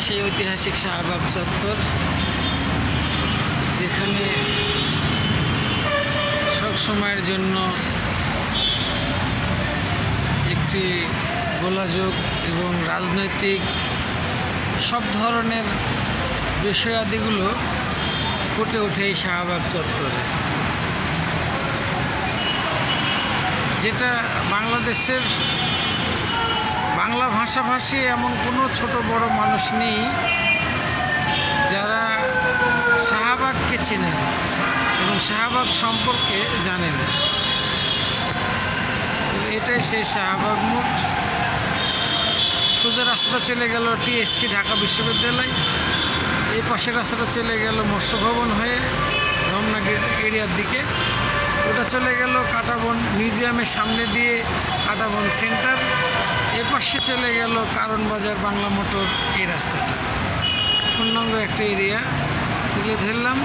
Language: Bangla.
সেই ঐতিহাসিক শাহবাগ চত্বর, যেখানে সব সময়ের জন্য একটি গোলাযোগ এবং রাজনৈতিক সব ধরনের বিষয়াদিগুলো ফুটে ওঠে এই শাহবাগ চত্বরে, যেটা বাংলাদেশের বাংলা ভাষাভাষী এমন কোনো ছোট বড় মানুষ নেই যারা শাহবাগকে চেনে না এবং শাহবাগ সম্পর্কে জানে না। তো এটাই সেই শাহবাগ মোড়। সোজা রাস্তাটা চলে গেল টিএসসি ঢাকা বিশ্ববিদ্যালয়, এই পাশের রাস্তাটা চলে গেল মৎস্য ভবন হয়ে রমনা গেট এরিয়ার দিকে, ওটা চলে গেল কাঁটাবন মিউজিয়ামের সামনে দিয়ে কাঁটাবন সেন্টার, এ পাশে চলে গেল কারণ বাজার বাংলা মোটর, এই রাস্তাটা পূর্ণাঙ্গ একটা এরিয়া তুলে ধরলাম।